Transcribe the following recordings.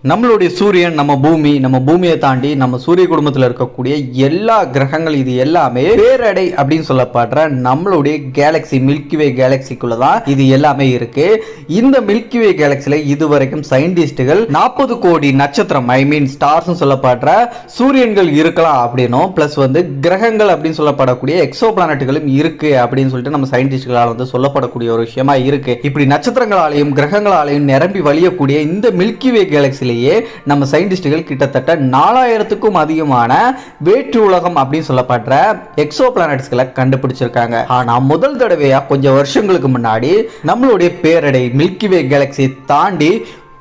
நம்மளுடைய சூரியன், நம்ம பூமியை தாண்டி நம்ம சூரிய குடும்பத்தில் இருக்கக்கூடிய எல்லா கிரகங்கள் இது எல்லாமே பேரடை அப்படின்னு சொல்லப்படுற நம்மளுடைய கேலக்சி மில்கிவே கேலக்சிக்குள்ள தான் இது எல்லாமே இருக்கு. இந்த மில்கிவே கேலக்சில இதுவரைக்கும் சயின்டிஸ்டுகள் 40 கோடி நட்சத்திரம் ஸ்டார்ஸ் சொல்லப்படுற சூரியன்கள் இருக்கலாம் அப்படின்னும் பிளஸ் கிரகங்கள் அப்படின்னு சொல்லப்படக்கூடிய எக்ஸோ பிளானட்டுகளும் இருக்கு அப்படின்னு சொல்லிட்டு நம்ம சயின்டிஸ்டுகளால் சொல்லப்படக்கூடிய ஒரு விஷயமா இருக்கு. இப்படி நட்சத்திரங்களாலையும் கிரகங்களாலையும் நிரம்பி வழியக்கூடிய இந்த மில்கிவே கேலக்சி நம்ம சயின்டிஸ்டுகள் கிட்டத்தட்ட 4000க்கும் அதிகமான வேற்று உலகம் அப்படின்னு சொல்லப்படுற எக்ஸோ பிளானட்ஸ்களை கண்டுபிடிச்சிருக்காங்க. ஆனா முதல் தடவையா கொஞ்சம் வருஷங்களுக்கு முன்னாடி நம்மளுடைய பேரடை மில்கிவே கேலக்சியை தாண்டி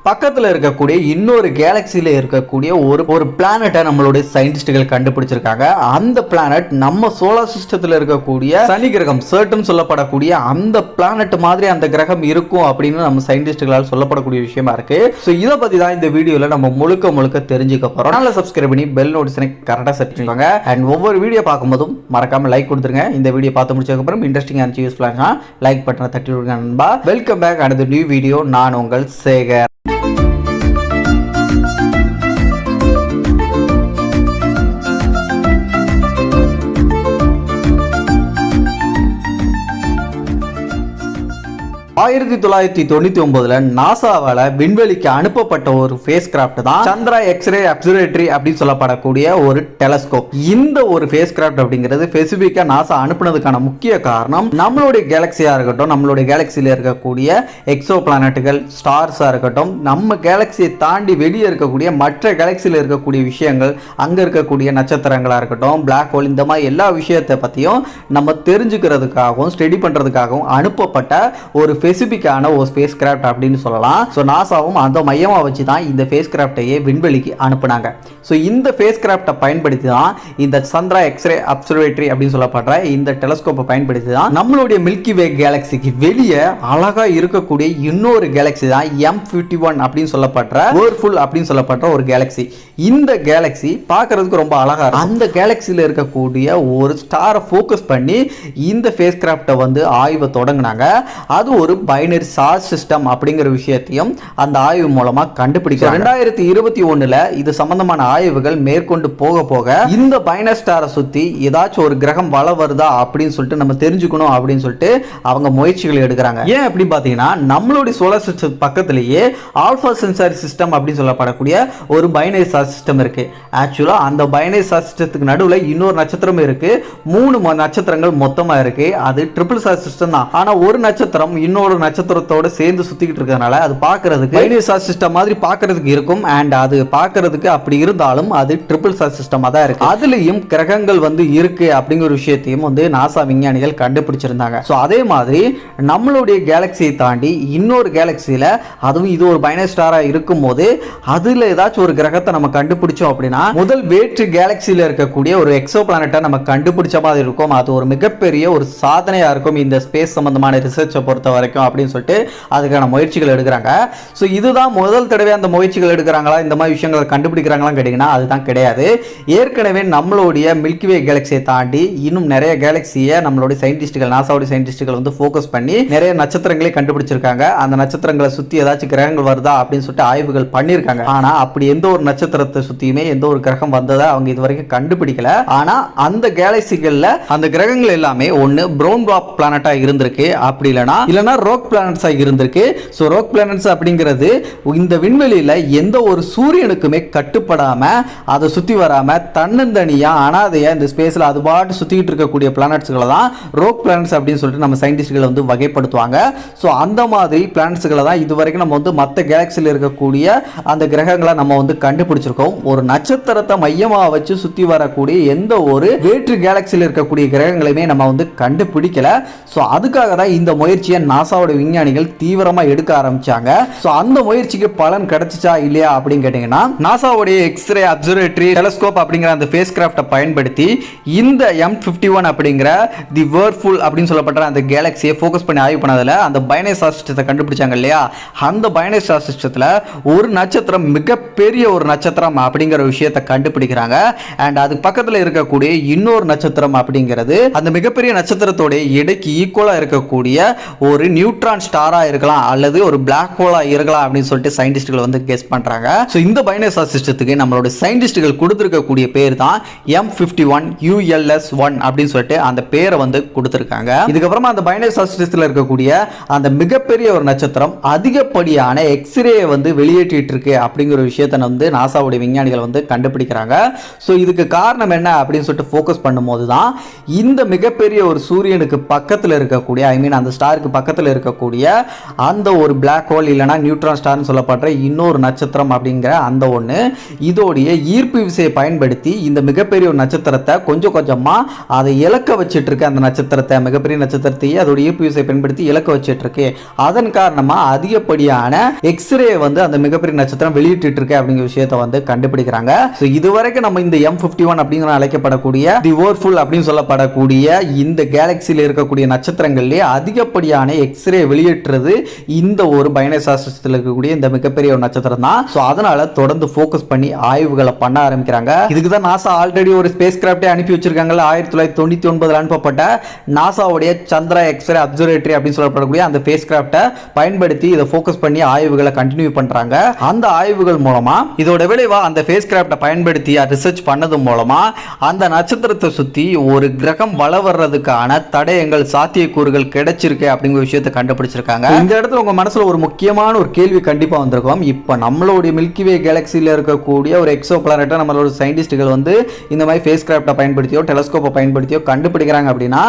பக்கத்தில் இருக்கக்கூடிய இன்னொரு கேலக்சியில் இருக்கக்கூடிய ஒரு பிளானட்டை நம்மளுடைய சயின்டிஸ்டுகள் கண்டுபிடிச்சிருக்காங்க. அந்த பிளானட் நம்ம சோலார் சிஸ்டத்தில் இருக்கக்கூடிய சனி கிரகம் சர்டன் சொல்லப்படக்கூடிய அந்த பிளானட் மாதிரி அந்த கிரகம் இருக்கும் அப்படின்னு நம்ம சயின்டிஸ்டுகளால் சொல்லப்படக்கூடிய விஷயமா இருக்கு. ஸோ இதை பத்தி தான் இந்த வீடியோவில் நம்ம முழுக்க தெரிஞ்சுக்க போறோம். நல்லா சப்ஸ்கிரைப் பண்ணி பெல் நோட்டிஃபிகேஷனை கரெக்டாக செட் பண்ணிக்கோங்க. அண்ட் ஒவ்வொரு வீடியோ பார்க்கும்போதும் மறக்காம லைக் கொடுத்துருங்க. இந்த வீடியோ பார்த்து முடிச்சதுக்கப்புறம் இன்ட்ரெஸ்டிங்காக இருந்துச்சு யூஸ்ஃபுல்லாக லைக் பட்டனை தட்டி விடுங்க நண்பா. Welcome back and new video. நான் உங்கள் சேகர். ஆயிரத்தி 1999 நாசாவால விண்வெளிக்கு அனுப்பப்பட்ட ஒரு ஃபேஸ் கிராஃப்ட் தான் சந்திரா எக்ஸ்ரே அப்சர்வேட்டரி அப்படின்னு சொல்லப்படக்கூடிய ஒரு டெலஸ்கோப். இந்த ஒரு ஃபேஸ் கிராஃப்ட் அப்படிங்கிறது ஸ்பெசிபிக்கா நாசா அனுப்புனதுக்கான முக்கிய காரணம் நம்மளுடைய கேலக்சியா இருக்கட்டும், நம்மளுடைய கேலக்சியில இருக்கக்கூடிய எக்ஸோ பிளானட்டுகள், ஸ்டார்ஸா இருக்கட்டும், நம்ம கேலக்சியை தாண்டி வெளியே இருக்கக்கூடிய மற்ற கேலக்சியில இருக்கக்கூடிய விஷயங்கள், அங்க இருக்கக்கூடிய நட்சத்திரங்களா இருக்கட்டும், பிளாக் ஹோல், இந்த மாதிரி எல்லா விஷயத்தை பத்தியும் நம்ம தெரிஞ்சுக்கிறதுக்காகவும் ஸ்டடி பண்றதுக்காகவும் அனுப்பப்பட்ட ஒரு ஸ்பெசிபிக்கான ஒரு ஸ்பேஸ் கிராஃப்ட் அப்படின்னு சொல்லலாம். ஸோ நாசாவும் அந்த மையமா வச்சு தான் இந்த ஸ்பேஸ் கிராஃப்டையே விண்வெளிக்கு அனுப்புனாங்க. ஸோ இந்த ஸ்பேஸ் கிராஃப்டை பயன்படுத்தி தான் இந்த சந்திரா எக்ஸ்ரே அப்சர்வேட்டரி அப்படின்னு சொல்லப்படுற இந்த டெலஸ்கோப்பை பயன்படுத்தி தான் நம்மளுடைய மில்கி வே கேலக்சிக்கு வெளியே அழகா இருக்கக்கூடிய இன்னொரு கேலக்சி தான் M51 அப்படின்னு சொல்லப்படுற வேர்ஃபுல் அப்படின்னு சொல்லப்படுற ஒரு கேலக்சி. இந்த கேலக்சி பார்க்கறதுக்கு ரொம்ப அழகா இருக்கும். அந்த கேலக்சியில் இருக்கக்கூடிய ஒரு ஸ்டாரை ஃபோக்கஸ் பண்ணி இந்த ஸ்பேஸ் கிராஃப்டை ஆய்வை தொடங்கினாங்க. அது ஒரு பைனரி ஸ்டார் சிஸ்டம் அப்படிங்கிற விஷயத்தையும் அந்த ஆய்வு மூலமா கண்டுபிடிக்கிறாங்க. 2021 இது சம்பந்தமான ஆய்வுகள் மேற்கொண்டு போக இந்த பைனரி ஸ்டாரை சுத்தி ஏதாச்சும் ஒரு கிரகம் வள வருதா அப்படின்னு சொல்லிட்டு நம்ம தெரிஞ்சுக்கணும் அப்படின்னு சொல்லிட்டு அவங்க முயற்சிகள் எடுக்கிறாங்க. ஏன் அப்படின்னு பாத்தீங்கன்னா நம்மளுடைய சோலார் சிஸ்டம் பக்கத்திலேயே ஆல்பா சென்சாரி சிஸ்டம் அப்படின்னு சொல்லப்படக்கூடிய ஒரு பைனரி ஸ்டார் சிஸ்டம் இருக்கு. ஆக்சுவலா அந்த பைனரி ஸ்டார் சிஸ்டத்துக்கு நடுவில் இன்னொரு நட்சத்திரம் இருக்கு. 3 நட்சத்திரங்கள் மொத்தமா இருக்கு. அது ட்ரிபிள் ஸ்டார் சிஸ்டம் தான். ஆனா ஒரு நட்சத்திரம் இன்னொரு நட்சத்திரத்தோட சேர்ந்து சுத்திக்கிட்டு இருக்கிறதுனால அது பார்க்கிறதுக்கு பைனரி ஸ்டார் சிஸ்டம் மாதிரி பார்க்கிறதுக்கு இருக்கும். அண்ட் அது பார்க்கிறதுக்கு அப்படி இருந்தாலும் அது ட்ரிபிள் ஸ்டார் சிஸ்டமா தான் இருக்கு. அதுலயும் கிரகங்கள் இருக்கு அப்படிங்கிற ஒரு விஷயத்தையும் நாசா விஞ்ஞானிகள் கண்டுபிடிச்சிருந்தாங்க. ஸோ அதே மாதிரி நம்மளுடைய கேலக்சியை தாண்டி இன்னொரு கேலக்சியில அதுவும் இது ஒரு பைனரி ஸ்டாரா இருக்கும் போது அதுல ஏதாச்சும் ஒரு கிரகத்தை நம்ம கண்டுபிடிச்சோம் அப்படின்னா முதல் வேற்று கேலக்சியில இருக்கக்கூடிய ஒரு எக்ஸோ பிளானட்டை நம்ம கண்டுபிடிச்ச மாதிரி இருக்கும். அது ஒரு மிகப்பெரிய ஒரு சாதனையா இருக்கும் இந்த ஸ்பேஸ் சம்பந்தமான ரிசர்ச்சை பொறுத்த வரைக்கும் அப்படின்னு சொல்லிட்டு அதுக்கான முயற்சிகள் எடுக்கிறாங்க. ஸோ இதுதான் முதல் தடவை அந்த முயற்சிகள் எடுக்கிறாங்களா, இந்த மாதிரி விஷயங்களை கண்டுபிடிக்கிறாங்களான்னு கேட்டீங்கன்னா அதுதான் கிடையாது. ஏற்கனவே நம்மளுடைய மில்கிவே கேலக்சியை தாண்டி இன்னும் நிறைய கேலக்சியை நம்மளுடைய சயின்டிஸ்டுகள், நாசாவுடைய சயின்டிஸ்டுகள் ஃபோக்கஸ் பண்ணி நிறைய நட்சத்திரங்களை கண்டுபிடிச்சிருக்காங்க. அந்த நட்சத்திரங்களை சுத்தி ஏதாச்சும் கிரகங்கள் வருதா அப்படின்னு சொல்லிட்டு ஆய்வுகள் பண்ணியிருக்காங்க. ஆனா அப்படி எந்த ஒரு நட்சத்திரத்தை சுத்தியுமே எந்த ஒரு கிரகம் வந்ததை அவங்க இதுவரைக்கும் கண்டுபிடிக்கல. ஆனா அந்த கேலக்சிகள்ல அந்த கிரகங்கள் எல்லாமே ஒன்னு ப்ரௌன் ட்வார்ஃப் பிளானட்டா இருந்திருக்கு, அப்படி இல்லனா ரோக் பிளானட்ஸா இருந்திருக்கு. சோ ரோக் பிளானட்ஸ் அப்படிங்கிறது இந்த விண்வெளியில எந்த ஒரு சூரியனுக்குமே கட்டுப்படாம அதை சுத்தி வராம தன்னந்தனியா அனாதையா இந்த ஸ்பேஸ்ல அது பாட்டு சுத்திட்டு இருக்கக்கூடிய பிளானட்ஸ்களை தான் ரோக் பிளானட்ஸ் அப்படின்னு சொல்லிட்டு நம்ம சயின்டிஸ்ட்கள் வகைப்படுத்துவாங்க. சோ அந்த மாதிரி பிளானட்ஸ்களை தான் இதுவரைக்கும் நம்ம மற்ற கேலக்சியில் இருக்கக்கூடிய அந்த கிரகங்களை நம்ம கண்டுபிடிச்சிருக்கோம். ஒரு நட்சத்திரத்தை மையமா வச்சு சுத்தி வரக்கூடிய எந்த ஒரு வேற்று கேலக்சியில் இருக்கக்கூடிய கிரகங்களையுமே நம்ம கண்டுபிடிக்கல. சோ அதுக்காக தான் இந்த முயற்சியை நாசாவோட விஞ்ஞானிகள் தீவிரமா எடுக்க ஆரம்பிச்சாங்க. சோ அந்த முயற்சிக்கு பலன் கிடைச்சிச்சா இல்லையா அப்படின்னு கேட்டீங்கன்னா நாசாவுடைய எக்ஸ்ரே அப்சர்வேட்டரி டெலஸ்கோப் அப்படிங்கிற அந்த ஸ்பேஸ் கிராஃப்டை பயன்படுத்தி இந்த M51 அப்படிங்கிற தி வேர்ஃபுல் அப்படின்னு சொல்லப்பட்ட அந்த கேலக்சியை ஃபோக்கஸ் பண்ணி ஆய்வு பண்ணதுல அந்த பைனரி ஸ்டார் சிஸ்டத்தை கண்டுபிடிச்சாங்க இல்லையா. அந்த பைனரி ஸ்டார் சிஸ்டத்துல ஒரு நட்சத்திரம் மிகப்பெரிய ஒரு நட்சத்திரம் அப்படிங்கிற விஷயத்தை கண்டுபிடிக்கிறாங்க. அண்ட் அதுக்கு பக்கத்தில் இருக்கக்கூடிய இன்னொரு நட்சத்திரம் அப்படிங்கிறது அந்த மிகப்பெரிய நட்சத்திரத்தோட எடைக்கு ஈக்குவலா இருக்கக்கூடிய ஒரு நியூட்ரான் நியூட்ரான் ஸ்டாரா இருக்கலாம் அல்லது ஒரு பிளாக் ஹோலா இருக்கலாம் அப்படின்னு சொல்லிட்டு சயின்டிஸ்ட்கள் வந்து கெஸ் பண்றாங்க. ஸோ இந்த பைனரி ஸ்டார் சிஸ்டத்துக்கு நம்மளோட சயின்டிஸ்ட்கள் கொடுத்திருக்கக்கூடிய பேர் தான் M51 ULS1 அப்படின்னு சொல்லிட்டு அந்த பேரை வந்து கொடுத்திருக்காங்க. இதுக்கப்புறமா அந்த பைனரி ஸ்டார் சிஸ்டத்தில் இருக்கக்கூடிய அந்த மிகப்பெரிய ஒரு நட்சத்திரம் அதிகப்படியான எக்ஸ்ரே வந்து வெளியேற்றிட்டு இருக்கு அப்படிங்கிற விஷயத்தை வந்து நாசாவுடைய விஞ்ஞானிகள் வந்து கண்டுபிடிக்கிறாங்க. ஸோ இதுக்கு காரணம் என்ன அப்படின்னு சொல்லிட்டு ஃபோக்கஸ் பண்ணும்போது தான் இந்த மிகப்பெரிய ஒரு சூரியனுக்கு பக்கத்தில் இருக்கக்கூடிய அந்த ஸ்டாருக்கு பக்கத்தில் இருக்கக்கூடிய அந்த ஒரு பிளாக் ஹோல் இல்லைனா நியூட்ரான் ஸ்டார்னு சொல்லப்படுற இன்னொரு நட்சத்திரம் அப்படிங்கிற அந்த ஒன்று இதோடைய ஈர்ப்பு விசையை பயன்படுத்தி இந்த மிகப்பெரிய ஒரு நட்சத்திரத்தை கொஞ்சம் கொஞ்சமாக அதை இலக்க வச்சுட்டு இருக்கு. அந்த நட்சத்திரத்தை மிகப்பெரிய நட்சத்திரத்தையே அதோட ஈர்ப்பு விசையை பயன்படுத்தி இலக்க வச்சுட்டு இருக்கு. அதன் காரணமாக அதிகப்படியான எக்ஸ்ரே வந்து அந்த மிகப்பெரிய நட்சத்திரம் வெளியிட்டு இருக்கு அப்படிங்கிற விஷயத்தை வந்து கண்டுபிடிக்கிறாங்க. ஸோ இதுவரைக்கும் நம்ம இந்த M51 அப்படிங்கிற அழைக்கப்படக்கூடிய தி ஓவர்ஃபுல் அப்படின்னு சொல்லப்படக்கூடிய இந்த கேலக்சியில் இருக்கக்கூடிய நட்சத்திரங்கள்லேயே அதிகப்படியான எக்ஸ்ரே வெளியேற்றுறது இந்த ஒரு பைனரி ஸ்டார் சிஸ்டத்தில் இருக்கக்கூடிய இந்த மிகப்பெரிய ஒரு நட்சத்திரம் தான். ஸோ அதனால தொடர்ந்து ஃபோக்கஸ் பண்ணி ஆய்வுகளை பண்ண ஆரம்பிக்கிறாங்க. இதுக்கு தான் நாசா ஆல்ரெடி ஒரு ஸ்பேஸ் கிராஃப்டே அனுப்பி வச்சிருக்காங்க. 1999 அனுப்பப்பட்ட நாசாவுடைய சந்திரா எக்ஸ்ரே அப்சர்வேட்டரி அப்படின்னு சொல்லப்படக்கூடிய அந்த ஸ்பேஸ் கிராஃப்டை பயன்படுத்தி இதை ஃபோக்கஸ் பண்ணி ஆய்வுகளை கண்டினியூ பண்றாங்க. அந்த ஆய்வுகள் மூலமா இதோட விளைவா அந்த ஸ்பேஸ் கிராஃப்டை பயன்படுத்தி ரிசர்ச் பண்ணது மூலமா அந்த நட்சத்திரத்தை சுத்தி ஒரு கிரகம் வள வர்றதுக்கான தடயங்கள் சாத்தியக்கூறுகள் கிடைச்சிருக்கு அப்படிங்கிற விஷயத்தை கண்டுபிடிச்சிருக்காங்க. இந்த இடத்துல உங்க மனசுல ஒரு முக்கியமான ஒரு கேள்வி கண்டிப்பா வந்திருக்கும். இப்போ நம்மளுடைய மில்கிவே கேலக்சியில் இருக்கக்கூடிய ஒரு எக்ஸோ பிளானட்டை நம்மளோட சயின்டிஸ்டுகள் வந்து இந்த மாதிரி ஸ்பேஸ் கிராஃப்டை பயன்படுத்தியோ டெலஸ்கோப்பை பயன்படுத்தியோ கண்டுபிடிக்கிறாங்க அப்படின்னா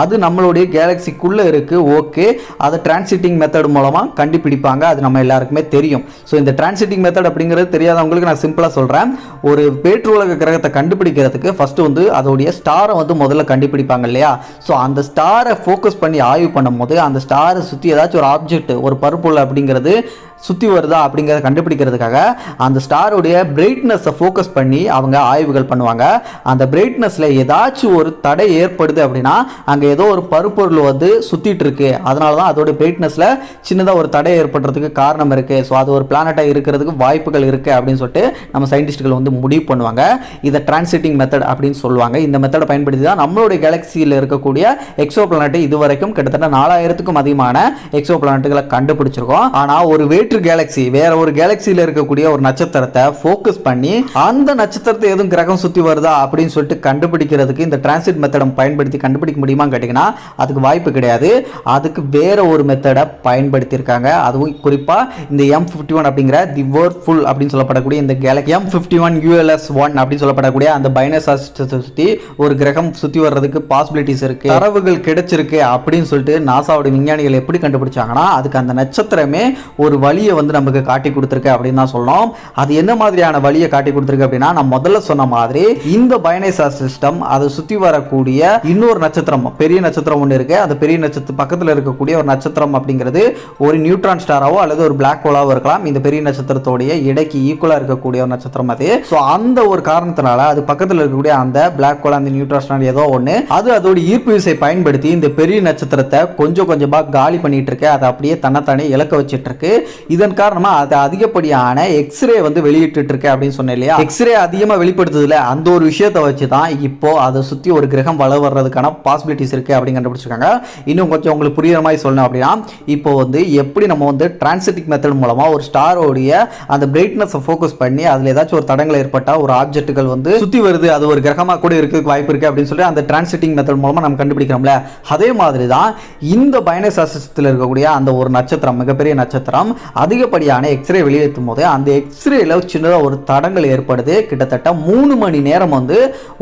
அது நம்மளுடைய கேலக்சிக்குள்ள இருக்கு. ஓகே, அதை டிரான்சிட்டிங் மெத்தட் மூலமா கண்டுபிடிப்பாங்க. அது நம்ம எல்லாருக்குமே தெரியும். ஸோ இந்த டிரான்சிட்டிங் மெத்தட் அப்படிங்கிறது தெரியாதவங்களுக்கு நான் சிம்பிளா சொல்றேன். ஒரு வேற்று உலக கிரகத்தை கண்டுபிடிக்கிறதுக்கு ஃபர்ஸ்ட் வந்து அதோடைய ஸ்டாரை வந்து முதல்ல கண்டுபிடிப்பாங்க இல்லையா. ஸோ அந்த ஸ்டாரை ஃபோக்கஸ் பண்ணி ஆய்வு பண்ணும்போது அந்த ஸ்டாரை சுற்றி ஏதாச்சும் ஒரு ஆப்ஜெக்ட் ஒரு பருப்புள்ள அப்படிங்கிறது சுற்றி வருதா அப்படிங்கிறத கண்டுபிடிக்கிறதுக்காக அந்த ஸ்டாரோடைய பிரைட்னஸை ஃபோக்கஸ் பண்ணி அவங்க ஆய்வுகள் பண்ணுவாங்க. அந்த பிரைட்னஸில் ஏதாச்சும் ஒரு தடை ஏற்படுது அப்படின்னா அங்கே ஏதோ ஒரு பருப்பொருள் வந்து சுற்றிட்டு இருக்கு. அதனால தான் அதோடைய பிரைட்னஸில் சின்னதாக ஒரு தடை ஏற்படுறதுக்கு காரணம் இருக்குது. ஸோ அது ஒரு பிளானட்டாக இருக்கிறதுக்கு வாய்ப்புகள் இருக்குது அப்படின்னு சொல்லிட்டு நம்ம சயின்டிஸ்ட்கள் வந்து முடிவு பண்ணுவாங்க. இதை டிரான்சிட்டிங் மெத்தட் அப்படின்னு சொல்லுவாங்க. இந்த மெத்தடை பயன்படுத்தி தான் நம்மளுடைய கேலக்சியில் இருக்கக்கூடிய எக்ஸோ பிளானட்டை இதுவரைக்கும் கிட்டத்தட்ட 4000க்கும் அதிகமான எக்ஸோ பிளானட்டுகளை கண்டுபிடிச்சிருக்கோம். ஆனால் ஒரு வேற்று கேலக்சி வேற ஒரு கேலக்சியில் இருக்கக்கூடிய ஒரு நட்சத்திரத்தை ஃபோக்கஸ் பண்ணி அந்த நட்சத்திரத்தை எதுவும் கிரகம் சுற்றி வருதா அப்படின்னு சொல்லிட்டு கண்டுபிடிக்கிறதுக்கு இந்த டிரான்சிட் மெத்தடை பயன்படுத்தி கண்டுபிடிக்க முடியுமா கேட்டிங்கன்னா அதுக்கு வாய்ப்பு கிடையாது. அதுக்கு வேற ஒரு மெத்தடை பயன்படுத்தி இருக்காங்க. அதுவும் குறிப்பா இந்த M51 அப்படிங்கிற தி ஓவர்ஃபுல் அப்படின்னு சொல்லப்படக்கூடிய இந்த கேலக்சி M51 ULS1 அப்படின்னு சொல்லப்படக்கூடிய அந்த பைனரி ஸ்டார் சிஸ்டத்தை சுற்றி ஒரு கிரகம் சுற்றி வர்றதுக்கு பாசிபிலிட்டிஸ் இருக்கு, தரவுகள் கிடைச்சிருக்கு அப்படின்னு சொல்லிட்டு நாசாவோட விஞ்ஞானிகள் எப்படி கண்டுபிடிச்சாங்கன்னா அதுக்கு அந்த நட்சத்திரமே ஒரு வழியை வந்து நமக்கு காட்டி கொடுத்திருக்கு அப்படின்னு தான் சொல்லணும். அது என்ன மாதிரியான வழியை காட்டி கொடுத்திருக்கு அப்படின்னா நான் முதல்ல சொன்ன மாதிரி இந்த பைனரி ஸ்டார் சிஸ்டம் அதை சுற்றி வரக்கூடிய இன்னொரு நட்சத்திரம் பெரிய நட்சத்திரம் ஒன்று இருக்கு. அந்த பெரிய நட்சத்திரம் பக்கத்தில் இருக்கக்கூடிய ஒரு நட்சத்திரம் அப்படிங்கிறது ஒரு நியூட்ரான் ஸ்டாராவோ அல்லது ஒரு பிளாக் ஹோலாவோ இருக்கலாம். இந்த பெரிய நட்சத்திரத்தோடைய இடைக்கு ஈக்குவலா இருக்கக்கூடிய ஒரு நட்சத்திரம் அது. ஸோ அந்த ஒரு காரணத்தினால அது பக்கத்தில் இருக்கக்கூடிய அந்த பிளாக் ஹோல் அந்த நியூட்ரான் ஸ்டார் ஏதோ ஒன்று அது அதோட ஈர்ப்பு விசை பயன்படுத்தி இந்த பெரிய நட்சத்திரத்தை கொஞ்சம் கொஞ்சமா காலி பண்ணிட்டு இருக்கு. அதை அப்படியே தன்னைத்தானே இலக்க வச்சிட்டு இருக்கு. இதன் காரணமா அது அதிகப்படியான எக்ஸ்ரே வந்து வெளியிட்டு இருக்கு அப்படின்னு சொன்னேன் இல்லையா. எக்ஸ்ரே அதிகமா வெளிப்படுத்துதுல அந்த ஒரு விஷயத்தை வச்சு தான் இப்போ அதை சுத்தி ஒரு கிரகம் வள வர்றதுக்கான பாசிபிலிட்டிஸ் இருக்கு அப்படின்னு கண்டுபிடிச்சிருக்காங்க. இன்னும் கொஞ்சம் உங்களுக்கு புரியுற மாதிரி சொல்லணும் அப்படின்னா இப்போ வந்து எப்படி நம்ம வந்து டிரான்சிட்டிக் மெத்தட் மூலமா ஒரு ஸ்டாரோடைய அந்த பிரைட்னஸை ஃபோக்கஸ் பண்ணி அதுல ஏதாச்சும் ஒரு தடங்கள் ஏற்பட்டா ஒரு ஆப்ஜெக்ட்டுகள் வந்து சுத்தி வருது அது ஒரு கிரகமா கூட இருக்கிறதுக்கு வாய்ப்பு இருக்கு அப்படின்னு சொல்லி அந்த டிரான்சிட்டிங் மெத்தட் மூலமா நம்ம கண்டுபிடிக்கிறோம்ல. அதே மாதிரி தான் இந்த பைனரி ஸ்டார் சிஸ்டத்தில் இருக்கக்கூடிய அந்த ஒரு நட்சத்திரம் மிகப்பெரிய நட்சத்திரம் அதிகப்படியான எக்ஸ்ரே வெளியேற்றும் போது அந்த எக்ஸ்ரேல சின்னதாக ஒரு தடங்கள் ஏற்படுது. கிட்டத்தட்ட 3 மணி நேரம் வந்து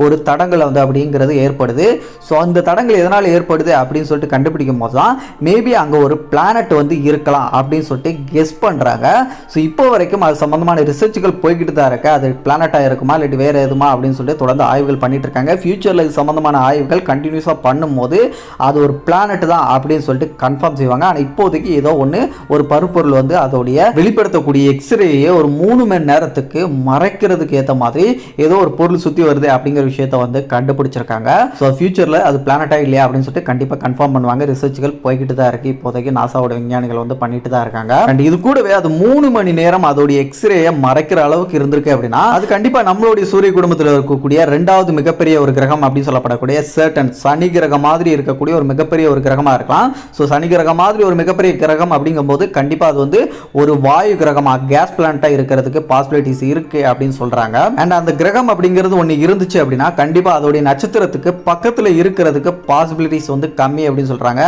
ஒரு தடங்கள் வந்து அப்படிங்கிறது ஏற்படுது. ஸோ அந்த தடங்கள் எதனால் ஏற்படுது அப்படின்னு சொல்லிட்டு கண்டுபிடிக்கும் போது தான் மேபி அங்கே ஒரு பிளானட் வந்து இருக்கலாம் அப்படின்னு சொல்லிட்டு கெஸ் பண்ணுறாங்க. ஸோ இப்போ வரைக்கும் அது சம்பந்தமான ரிசர்ச்சுகள் போய்கிட்டு தான் இருக்கு. அது பிளானட்டாக இருக்குமா இல்லாட்டி வேற எதுமா அப்படின்னு சொல்லிட்டு தொடர்ந்து ஆய்வுகள் பண்ணிட்டு இருக்காங்க. ஃபியூச்சரில் இது சம்பந்தமான ஆய்வுகள் கண்டினியூஸாக பண்ணும்போது அது ஒரு பிளானட் தான் அப்படின்னு சொல்லிட்டு கன்ஃபார்ம் செய்வாங்க. ஆனால் இப்போதைக்கு ஏதோ ஒன்று ஒரு பருப்பொருள் வந்து அதோடைய வெளிப்படுத்தக்கூடிய எக்ஸ்ரேயை ஒரு 3 மணி நேரத்துக்கு மறைக்கிறதுக்கு ஏற்ற மாதிரி ஏதோ ஒரு பொருள் சுற்றி வருது அப்படிங்கிற விஷயத்தை வந்து கண்டுபிடிச்சிருக்காங்க. ஸோ ஃபியூச்சரில் அது பிளானட்டா இல்லையா அப்படின்னு சொல்லிட்டு கண்டிப்பாக கன்ஃபார்ம் பண்ணுவாங்க. ரிசர்ச்சுகள் போய்கிட்டு தான் இருக்கு. இப்போதைக்கு நாசாவோட விஞ்ஞானிகள் வந்து பண்ணிட்டு தான் இருக்காங்க. அண்ட் இது கூடவே அது 3 மணி நேரம் அதோடைய எக்ஸ்ரேயை மறைக்கிற அளவுக்கு இருந்திருக்கு அப்படின்னா அது கண்டிப்பாக நம்மளுடைய சூரிய குடும்பத்தில் இருக்கக்கூடிய 2வது மிகப்பெரிய ஒரு கிரகம் அப்படின்னு சொல்லப்படக்கூடிய சர்டன் சனி கிரகம் மாதிரி இருக்கக்கூடிய ஒரு மிகப்பெரிய ஒரு கிரகமாக இருக்கலாம். ஸோ சனி கிரகம் மாதிரி ஒரு மிகப்பெரிய கிரகம் அப்படிங்கும்போது கண்டிப்பாக அது வந்து ஒரு வாயு கிரகமாக கேஸ் பிளானட்டா இருக்கிறதுக்கு பாசிபிலிட்டிஸ் இருக்கு அப்படின்னு சொல்றாங்க. அண்ட் அந்த கிரகம் அப்படிங்கிறது ஒன்று இருந்துச்சு அப்படின்னா கண்டிப்பாக அதோடைய நட்சத்திரத்துக்கு பக்கத்தில் இருக்கிறதுக்கு பாசிபிலிட்டிஸ் வந்து கம்மி அப்படின்னு சொல்றாங்க.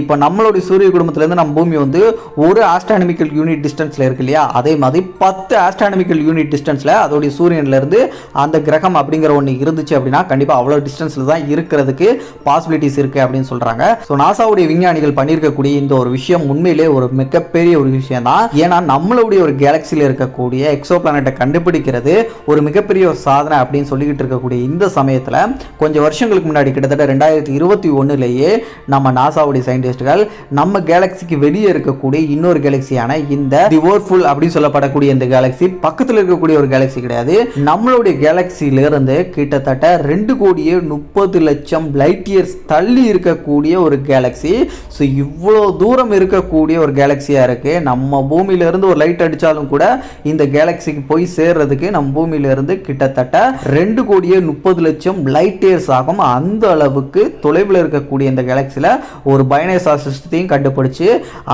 இப்போ நம்மளுடைய சூரிய குடும்பத்திலேருந்து நம்ம பூமி வந்து ஒரு ஆஸ்ட்ரானமிக்கல் யூனிட் டிஸ்டன்ஸ்ல இருக்கு இல்லையா, அதே மாதிரி 10 ஆஸ்ட்ரானமிக்கல் யூனிட் டிஸ்டன்ஸ்ல அதோடைய சூரியன்ல இருந்து அந்த கிரகம் அப்படிங்கிற ஒன்று இருந்துச்சு அப்படின்னா கண்டிப்பாக அவ்வளோ டிஸ்டன்ஸ்ல தான் இருக்கிறதுக்கு பாசிபிலிட்டிஸ் இருக்கு அப்படின்னு சொல்றாங்க. ஸோ நாசாவுடைய விஞ்ஞானிகள் பண்ணியிருக்கக்கூடிய இந்த ஒரு விஷயம் உண்மையிலே ஒரு மிகப்பெரிய ஒரு விஷயம் தான். ஏன்னா நம்மளுடைய ஒரு கேலக்சியில் இருக்கக்கூடிய எக்ஸோ பிளானட்டை கண்டுபிடிக்கிறது ஒரு மிகப்பெரிய ஒரு சாதனை அப்படின்னு சொல்லிக்கிட்டு இருக்கக்கூடிய இந்த சமயத்தில் கொஞ்சம் வருஷங்களுக்கு முன்னாடி கிட்டத்தட்ட 2021லேயே நம்ம நாசாவுடைய சயின்டிஸ்டுகள் நம்ம கேலக்சிக்கு வெளியே இருக்கக்கூடிய இன்னொரு கேலக்சியான இந்த திவோர்ஃபுல் அப்படின்னு சொல்லப்படக்கூடிய இந்த கேலக்சி பக்கத்தில் இருக்கக்கூடிய ஒரு கேலக்சி கிடையாது. நம்மளுடைய கேலக்சியிலிருந்து கிட்டத்தட்ட 2,30,00,000 லைட் இயர்ஸ் தள்ளி இருக்கக்கூடிய ஒரு கேலக்சி. ஸோ இவ்வளோ தூரம் இருக்கக்கூடிய ஒரு கேலக்சியாக இருக்கு. நம்ம பூமியிலிருந்து ஒரு லைட் அடித்தாலும் கூட இந்த கேலக்சிக்கு போய் சேர்றதுக்கு நம்ம பூமியிலிருந்து கிட்டத்தட்ட 2,30,00,000 லைட் இயர்ஸ் ஆகும். அந்த அளவுக்கு தொலைவில் இருக்கக்கூடிய இந்த கேலக்சியில் ஒரு பயனேசா சிஸ்டத்தையும் கண்டுபிடிச்சு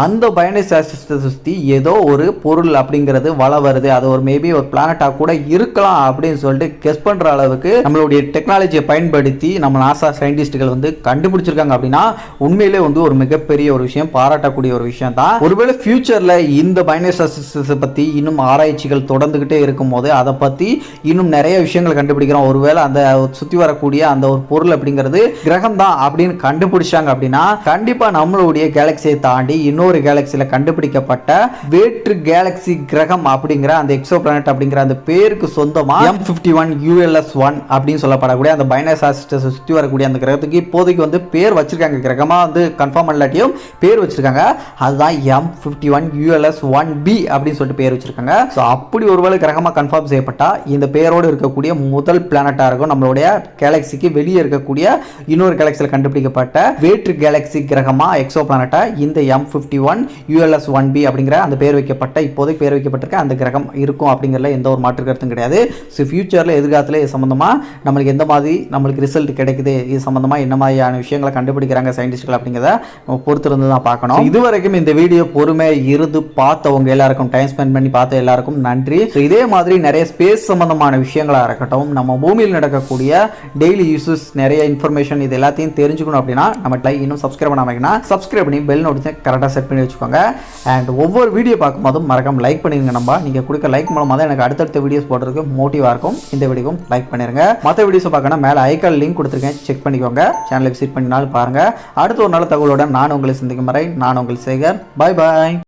அந்த பயனேசா சிஸ்டத்தை சுற்றி ஏதோ ஒரு பொருள் அப்படிங்கிறது வள வருது, அது ஒரு மேபி ஒரு பிளானட்டாக கூட இருக்கலாம் அப்படின்னு சொல்லிட்டு கெஸ் பண்ணுற அளவுக்கு நம்மளுடைய டெக்னாலஜியை பயன்படுத்தி நம்ம நாசா சயின்டிஸ்டுகள் வந்து கண்டுபிடிச்சிருக்காங்க அப்படின்னா உண்மையிலே வந்து ஒரு மிகப்பெரிய ஒரு விஷயம், பாராட்டக்கூடிய ஒரு விஷயம் தான். ஒருவேளை ஃபியூச்சரில் இந்த பயனேசா சிஸ்டத்தை பற்றி இன்னும் ஆராய்ச்சிகள் தொடர்ந்துகிட்டே இருக்கும் போது அதை பற்றி இன்னும் நிறைய விஷயங்கள் கண்டுபிடிக்கிறோம். ஒருவேளை அந்த சுற்றி வரக்கூடிய அந்த ஒரு பொருள் அப்படிங்கிறது கிரகம் தான் அப்படின்னு கண்டுபிடிச்சாங்க அப்படின்னா கண்டிப்பாக நம்மளுடைய கேலக்சியை தாண்டி இன்னொரு கேலக்சியில் கண்டுபிடிக்கப்பட்ட வேற்று கேலக்சி கிரகம் அப்படிங்கிற அந்த எக்ஸோ பிளானட் அப்படிங்கிற அந்த பேருக்கு சொந்தமாக M51 ULS-1 அப்படின்னு சொல்லப்படக்கூடிய அந்த பயனேசா சிஸ்டத்தை சுற்றி வரக்கூடிய அந்த கிரகத்துக்கு இப்போதைக்கு வந்து பேர் வச்சிருக்காங்க. கிரகமாக வந்து கன்ஃபார்ம் பண்ணலாட்டியும் பேர் வச்சிருக்காங்க. அதுதான் M51 ULS-1b அப்படின்னு சொல்லிட்டு பேர் வச்சிருக்காங்க. ஸோ அப்படி ஒருவேளை கிரகமாக கன்ஃபார்ம் செய்யப்பட்டா இந்த பேரோடு இருக்கக்கூடிய முதல் பிளானட்டாக இருக்கும் நம்மளுடைய கேலக்சிக்கு வெளியே இருக்கக்கூடிய இன்னொரு கேலக்சியில் கண்டுபிடிக்கப்பட்ட வேற்று கேலக்சி கிரகமாக எக்ஸோ பிளானட்டா இந்த M51 ULS-1b அப்படிங்கிற அந்த பேர் வைக்கப்பட்ட இப்போதைக்கு பேர் வைக்கப்பட்டிருக்க அந்த கிரகம் இருக்கும் அப்படிங்கிறதுல எந்த ஒரு மாற்று கருத்தும் கிடையாது. ஸோ ஃபியூச்சரில் எதிர்காலத்தில் இது சம்மந்தமாக நம்மளுக்கு எந்த மாதிரி நம்மளுக்கு ரிசல்ட் கிடைக்குது, இது சம்மந்தமாக என்ன மாதிரியான விஷயங்களை கண்டுபிடிக்கிறாங்க சயின்டிஸ்ட்கள் அப்படிங்கிறத நம்ம பொறுத்திருந்து தான் பார்க்கணும். இதுவரைக்கும் இந்த வீடியோ பொறுமையாக இருந்து பார்த்தவங்க எல்லாருக்கும், டைம் ஸ்பெண்ட் பண்ணி பார்த்த எல்லாருக்கும் நன்றி. ஸோ இதே மாதிரி நிறைய ஸ்பேஸ் சம்பந்தமான விஷயங்களாக இருக்கட்டும், நம்ம பூமியில் நடக்கக்கூடிய டெய்லி யூசஸ் நிறைய இன்ஃபர்மேஷன் இது எல்லாத்தையும் தெரிஞ்சுக்கணும் அப்படின்னா நம்ம இன்னும் சப்ஸ்கிரைப் பண்ணாமங்கன்னா சப்ஸ்கிரைப் பண்ணி பெல் நோட்டிஃபிகேஷன் கரெக்டாக செட் பண்ணி வச்சுக்கோங்க. அண்ட் ஒவ்வொரு வீடியோ பார்க்கும்போதும் மறக்காம லைக் பண்ணிருங்க. நம்ம நீங்கள் கொடுக்க லைக் மூலமாக தான் எனக்கு அடுத்தடுத்த வீடியோஸ் போடுறதுக்கு மோட்டிவாக இருக்கும். இந்த வீடியோக்கும் லைக் பண்ணிருங்க. மற்ற வீடியோஸை பார்க்கணும் மேலே ஐக்கான் லிங்க் கொடுத்துருக்கேன், செக் பண்ணிக்கோங்க. சேனலை விசிட் பண்ணினாலும் பாருங்கள். அடுத்த ஒரு நல்ல தகவலுடன் நான் உங்களை சந்திக்கும் வரை நான் உங்கள் சேகர். பாய் பாய்.